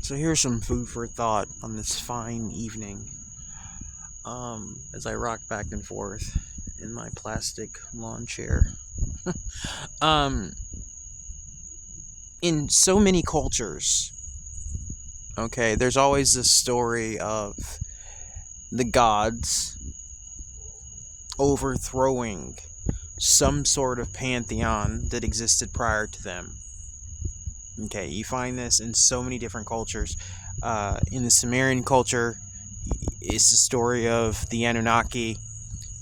So here's some food for thought on this fine evening. As I rock back and forth in my plastic lawn chair. Um, in so many cultures, okay, there's always this story of the gods overthrowing some sort of pantheon that existed prior to them. Okay, you find this in so many different cultures. In the Sumerian culture, it's the story of the Anunnaki,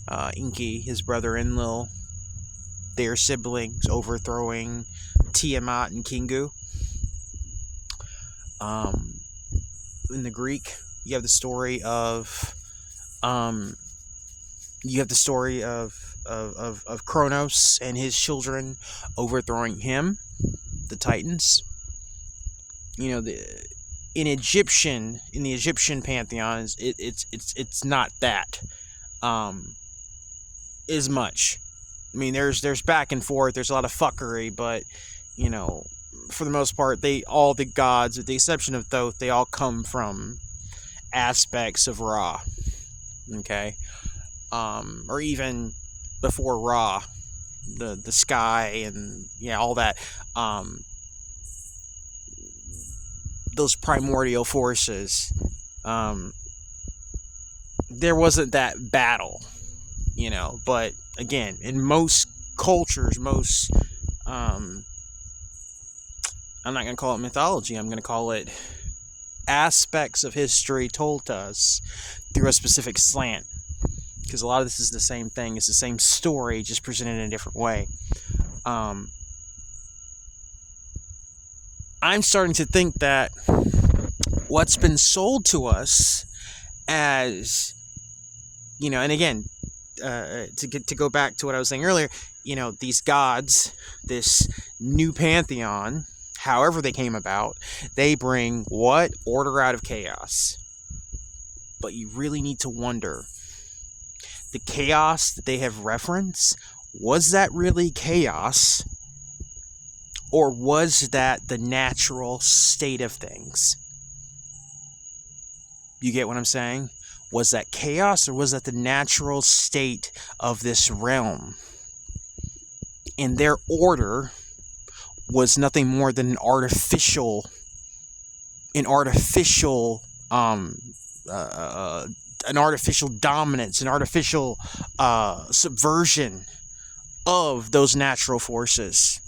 Enki, his brother Enlil, their siblings overthrowing Tiamat and Kingu. Um, in the Greek, you have the story of um, of Kronos and his children overthrowing him, the Titans. You know, in the Egyptian pantheon, it's not that um, as much. I mean, there's back and forth. There's a lot of fuckery, but you know, for the most part, all the gods, with the exception of Thoth, they all come from aspects of Ra. Okay, or even before Ra, the sky and yeah, all that. Those primordial forces. Um, there wasn't that battle, but again, in most cultures, I'm not going to call it mythology, I'm going to call it aspects of history told to us through a specific slant, because a lot of this is the same thing. It's the same story, just presented in a different way. I'm starting to think that what's been sold to us as, and again, to go back to what I was saying earlier, these gods, this new pantheon, however they came about, they bring what? Order out of chaos. But you really need to wonder, the chaos that they have referenced, was that really chaos? Or was that the natural state of things? You get what I'm saying? Was that chaos, or was that the natural state of this realm? And their order was nothing more than an artificial dominance, an artificial subversion of those natural forces.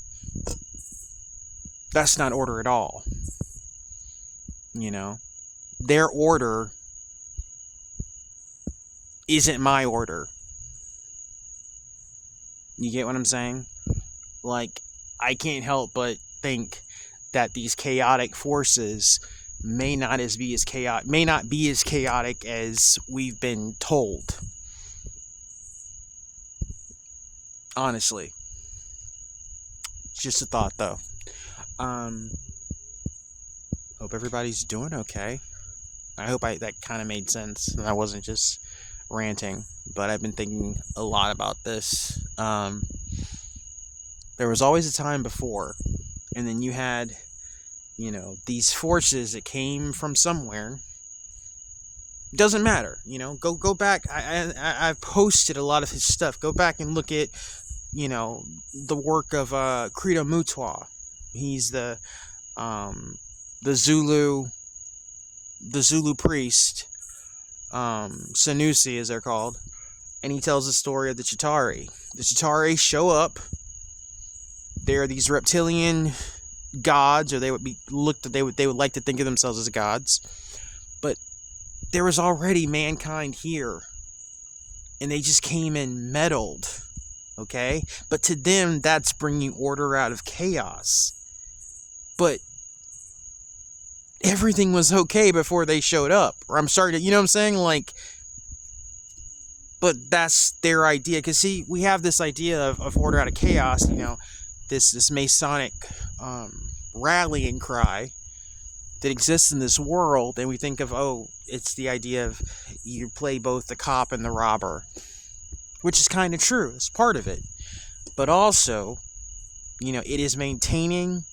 That's not order at all. Their order isn't my order. You get what I'm saying? Like, I can't help but think that these chaotic forces may not be as chaotic as we've been told. Honestly. It's just a thought, though. Hope everybody's doing okay. I hope that kind of made sense and I wasn't just ranting, but I've been thinking a lot about this. There was always a time before, and then you had, these forces that came from somewhere. Doesn't matter, go back. I've posted a lot of his stuff. Go back and look at, the work of Credo Mutwa. He's the Zulu priest, Sanusi as they're called, and he tells the story of the Chitauri. The Chitauri show up. They're these reptilian gods, or they would like to think of themselves as gods, but there was already mankind here, and they just came and meddled. Okay, but to them, that's bringing order out of chaos. But everything was okay before they showed up. Or I'm sorry to, you know what I'm saying? Like, but that's their idea. Because, see, we have this idea of order out of chaos, this Masonic rallying cry that exists in this world. And we think of, it's the idea of you play both the cop and the robber. Which is kind of true. It's part of it. But also, it is maintaining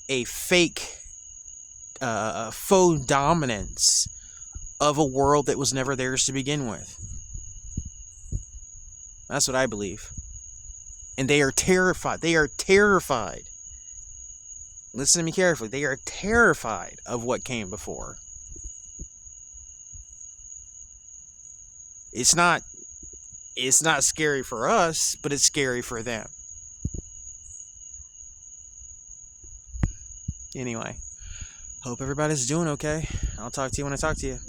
a fake faux dominance of a world that was never theirs to begin with. That's what I believe. And they are terrified. They are terrified. Listen to me carefully. They are terrified of what came before. It's not scary for us, but it's scary for them. Anyway, hope everybody's doing okay. I'll talk to you when I talk to you.